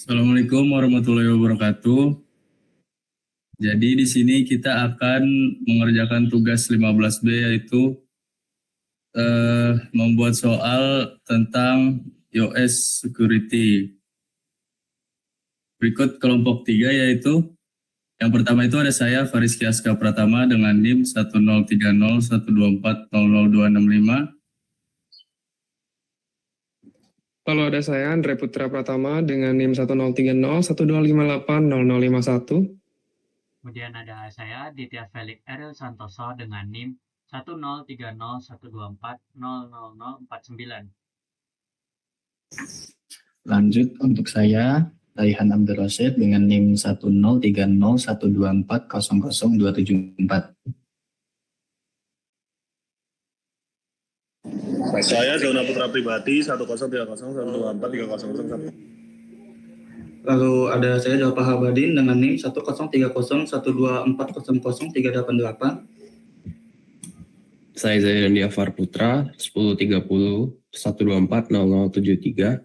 Assalamualaikum warahmatullahi wabarakatuh. Jadi di sini kita akan mengerjakan tugas 15B yaitu membuat soal tentang iOS security. Berikut kelompok 3 yaitu yang pertama itu ada saya Fariski Aska Pratama dengan NIM 1030124000265. Lalu ada saya Andre Putra Pratama dengan NIM 1030125800051. Kemudian ada saya Ditya Felix Eril Santoso dengan NIM 1030124000049. Lanjut untuk saya Raihan Abdul Rasyid dengan NIM 1030124000274. Saya Zona Putra Pribadi 1030124300101. Lalu ada saya Jalpa Habadin dengan NIM 1030124000388. Saya Zaidan Diafar Putra 103012400073.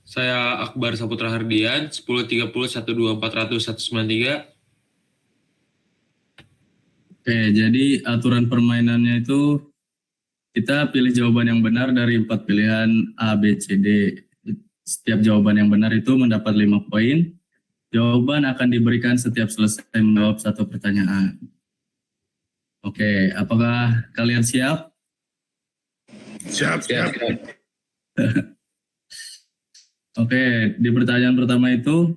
Saya Akbar Saputra Hardian 1030124193. Oke, jadi aturan permainannya itu kita pilih jawaban yang benar dari 4 pilihan A, B, C, D. Setiap jawaban yang benar itu mendapat 5 poin. Jawaban akan diberikan setiap selesai menjawab satu pertanyaan. Oke, apakah kalian siap? Siap. Oke, di pertanyaan pertama itu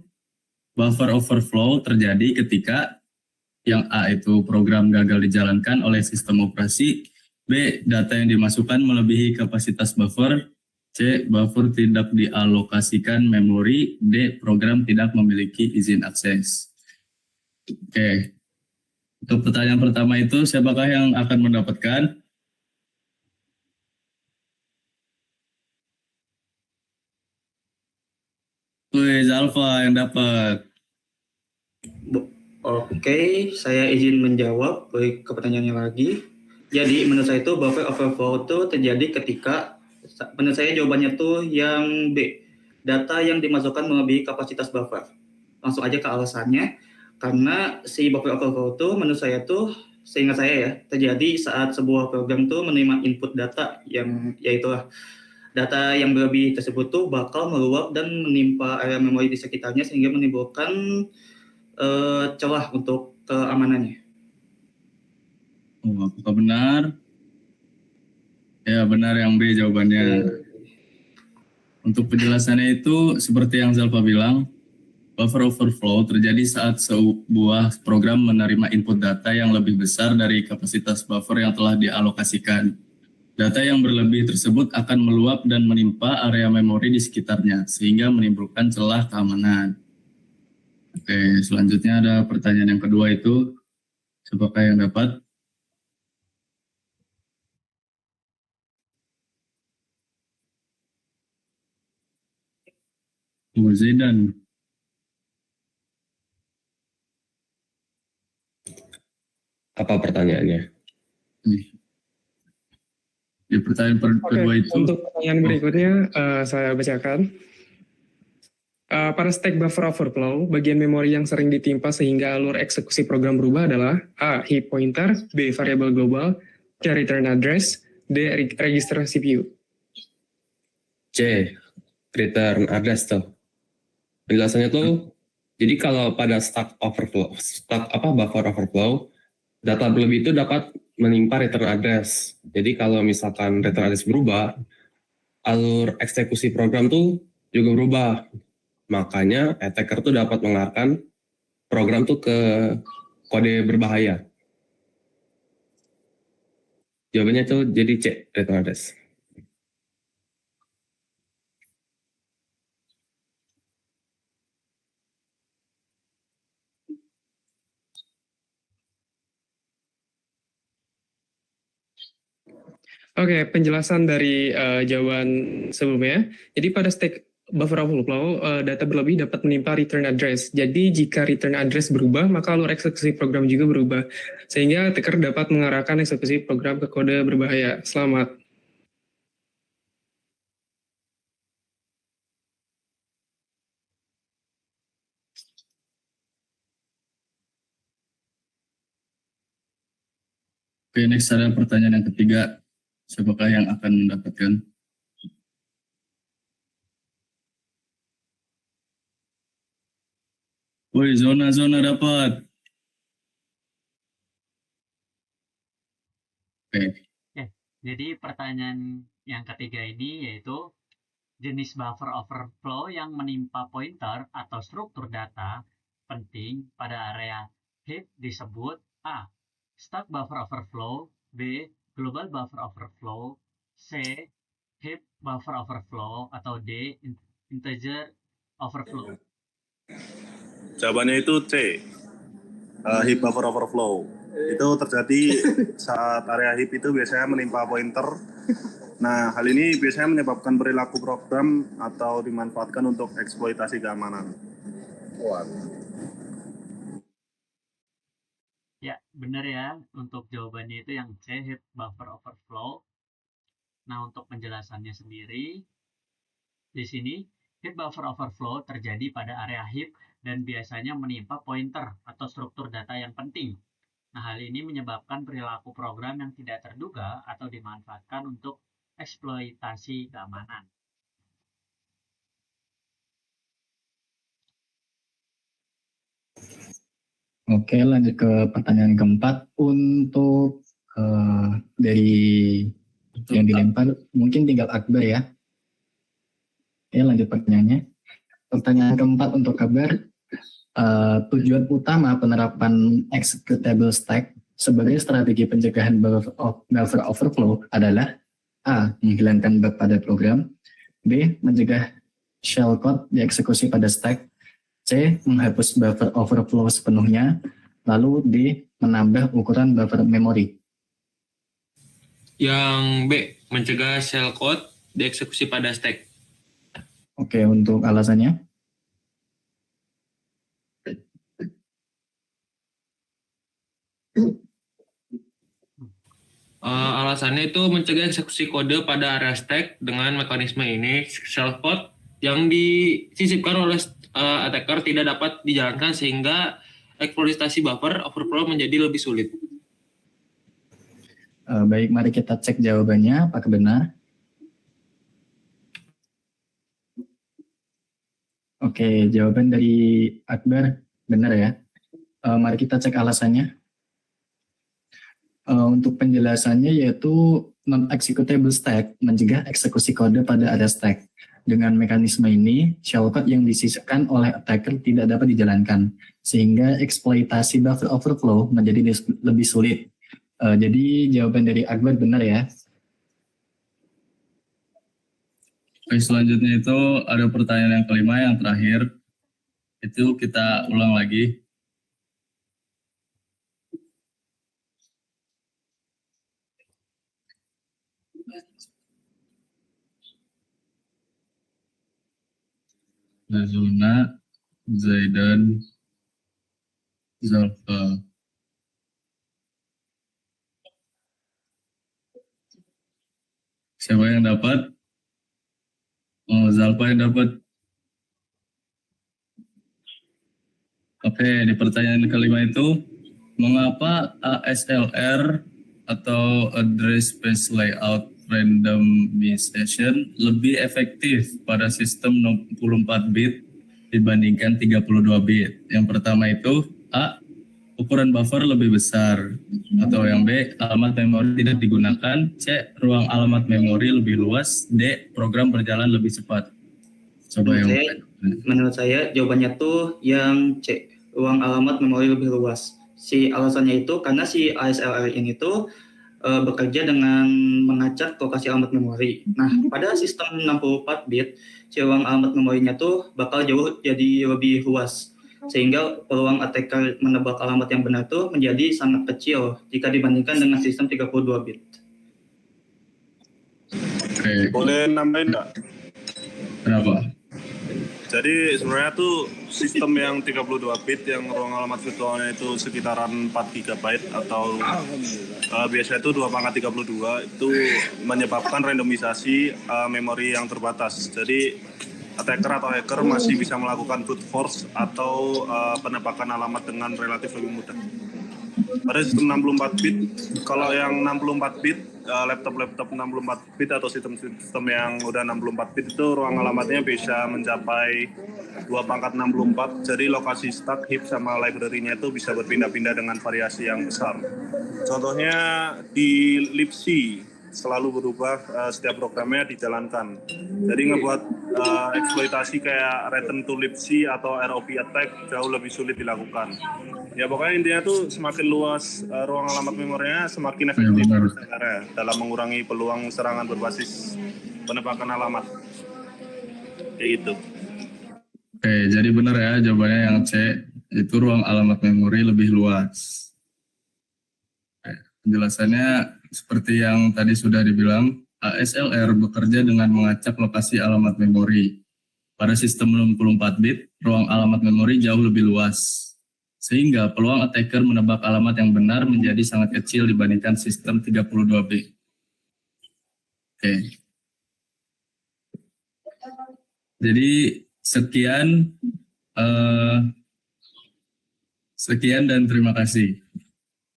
buffer overflow terjadi ketika yang A itu program gagal dijalankan oleh sistem operasi, B data yang dimasukkan melebihi kapasitas buffer, C buffer tidak dialokasikan memori, D program tidak memiliki izin akses. Oke, untuk pertanyaan pertama itu siapakah yang akan mendapatkan? Wih, Zalfa yang dapat. Oke, saya izin menjawab ke pertanyaannya lagi. Jadi menurut saya itu buffer overflow itu terjadi ketika, menurut saya jawabannya tuh yang B, data yang dimasukkan melebihi kapasitas buffer. Langsung aja ke alasannya, karena si buffer overflow itu menurut saya tuh, seingat saya ya, terjadi saat sebuah program tuh menerima input data yang yaitulah data yang berlebih tersebut tuh bakal meluap dan menimpa area memori di sekitarnya sehingga menimbulkan celah untuk keamanannya. Oh, apakah benar? Ya, benar yang B jawabannya. Untuk penjelasannya itu seperti yang Zalfa bilang, buffer overflow terjadi saat sebuah program menerima input data yang lebih besar dari kapasitas buffer yang telah dialokasikan. Data yang berlebih tersebut akan meluap dan menimpa area memori di sekitarnya, sehingga menimbulkan celah keamanan. Oke, selanjutnya ada pertanyaan yang kedua itu, siapakah yang dapat? Bu Zaidan. Apa pertanyaannya? Nih. Di pertanyaan kedua itu. Untuk pertanyaan berikutnya saya bacakan. Pada stack buffer overflow, bagian memori yang sering ditimpa sehingga alur eksekusi program berubah adalah A. Heap pointer, B. Variable global, C. Return address, D. Register CPU. C. Return address tuh. Penjelasannya tuh, jadi kalau pada buffer overflow, data berlebih itu dapat menimpa return address. Jadi kalau misalkan return address berubah, alur eksekusi program tuh juga berubah. Makanya attacker tuh dapat mengarahkan program tuh ke kode berbahaya. Jawabannya tuh jadi C, return address. Oke, penjelasan dari jawaban sebelumnya. Jadi pada stack buffer overflow, data berlebih dapat menimpa return address. Jadi jika return address berubah, maka alur eksekusi program juga berubah. Sehingga attacker dapat mengarahkan eksekusi program ke kode berbahaya. Selamat. Oke, next ada pertanyaan yang ketiga. Siapakah yang akan mendapatkan? Woi, zona dapat. Oke, Jadi pertanyaan yang ketiga ini yaitu jenis buffer overflow yang menimpa pointer atau struktur data penting pada area heap disebut A. Stack buffer overflow, B. Global buffer overflow, C. Heap buffer overflow, atau D. Integer overflow. Jawabannya itu C. Heap buffer overflow. Itu terjadi saat area heap itu biasanya menimpa pointer. Nah, hal ini biasanya menyebabkan perilaku program atau dimanfaatkan untuk eksploitasi keamanan. Ya, benar ya. Untuk jawabannya itu yang C, heap buffer overflow. Nah, untuk penjelasannya sendiri, di sini heap buffer overflow terjadi pada area heap dan biasanya menimpa pointer atau struktur data yang penting. Nah, hal ini menyebabkan perilaku program yang tidak terduga atau dimanfaatkan untuk eksploitasi keamanan. Oke, lanjut ke pertanyaan keempat. Untuk dari yang dilempar, mungkin tinggal Akbar ya. Oke, lanjut pertanyaannya. Pertanyaan keempat untuk Akbar. Tujuan utama penerapan executable stack sebagai strategi pencegahan buffer overflow adalah A. Menghilangkan bug pada program, B. Mencegah shellcode dieksekusi pada stack, C. Menghapus buffer overflow sepenuhnya, lalu D. Menambah ukuran buffer memori. Yang B, mencegah shellcode dieksekusi pada stack. Oke, untuk alasannya? Alasannya itu mencegah eksekusi kode pada area stack. Dengan mekanisme ini, shellcode yang disisipkan oleh attacker tidak dapat dijalankan sehingga eksploitasi buffer overflow menjadi lebih sulit. Baik, mari kita cek jawabannya. Apakah benar? Oke, jawaban dari Akbar benar ya. Mari kita cek alasannya. Untuk penjelasannya yaitu non-executable stack mencegah eksekusi kode pada area stack. Dengan mekanisme ini, shellcode yang disisipkan oleh attacker tidak dapat dijalankan, sehingga eksploitasi buffer overflow menjadi lebih sulit. Jadi jawaban dari Akbar benar ya. Oke, selanjutnya itu ada pertanyaan yang kelima, yang terakhir. Itu kita ulang lagi. Zona, Zaidan, Zalfa. Siapa yang dapat? Oh, Zalfa yang dapat. Oke, di pertanyaan kelima itu, mengapa ASLR atau Address Space Layout Randomization lebih efektif pada sistem 64 bit dibandingkan 32 bit? Yang pertama itu A. Ukuran buffer lebih besar, atau yang B. Alamat memori tidak digunakan, C. Ruang alamat memori lebih luas, D. Program berjalan lebih cepat. Coba Menurut saya jawabannya tuh yang C. Ruang alamat memori lebih luas. Si alasannya itu karena si ASLR ini tuh bekerja dengan mengacak lokasi alamat memori. Nah, pada sistem 64 bit, si ruang alamat memorinya tuh bakal jauh jadi lebih luas. Sehingga peluang attacker menebak alamat yang benar tuh menjadi sangat kecil jika dibandingkan dengan sistem 32 bit. Oke. Boleh nambahin nggak? Kenapa? Jadi sebenarnya tuh sistem yang 32 bit yang ruang alamat virtualnya itu sekitaran 4 GB atau biasanya itu 2/32 itu menyebabkan randomisasi memori yang terbatas. Jadi attacker atau hacker masih bisa melakukan brute force atau penebakan alamat dengan relatif lebih mudah. Pada sistem 64 bit, kalau yang 64 bit, laptop 64 bit atau sistem yang udah 64 bit itu ruang alamatnya bisa mencapai 2 × 64. Jadi lokasi start, heap, sama library-nya itu bisa berpindah-pindah dengan variasi yang besar. Contohnya di libc selalu berubah setiap programnya dijalankan. Jadi ngebuat eksploitasi kayak return to libc atau ROP attack jauh lebih sulit dilakukan. Ya pokoknya intinya tuh semakin luas ruang alamat memorinya semakin efektif dalam mengurangi peluang serangan berbasis penebakan alamat. Kayak gitu. Oke, jadi benar ya jawabannya yang C, itu ruang alamat memori lebih luas. Penjelasannya seperti yang tadi sudah dibilang, ASLR bekerja dengan mengacak lokasi alamat memori. Pada sistem 64 bit, ruang alamat memori jauh lebih luas. Sehingga peluang attacker menebak alamat yang benar menjadi sangat kecil dibandingkan sistem 32 bit. Oke. Jadi sekian dan terima kasih.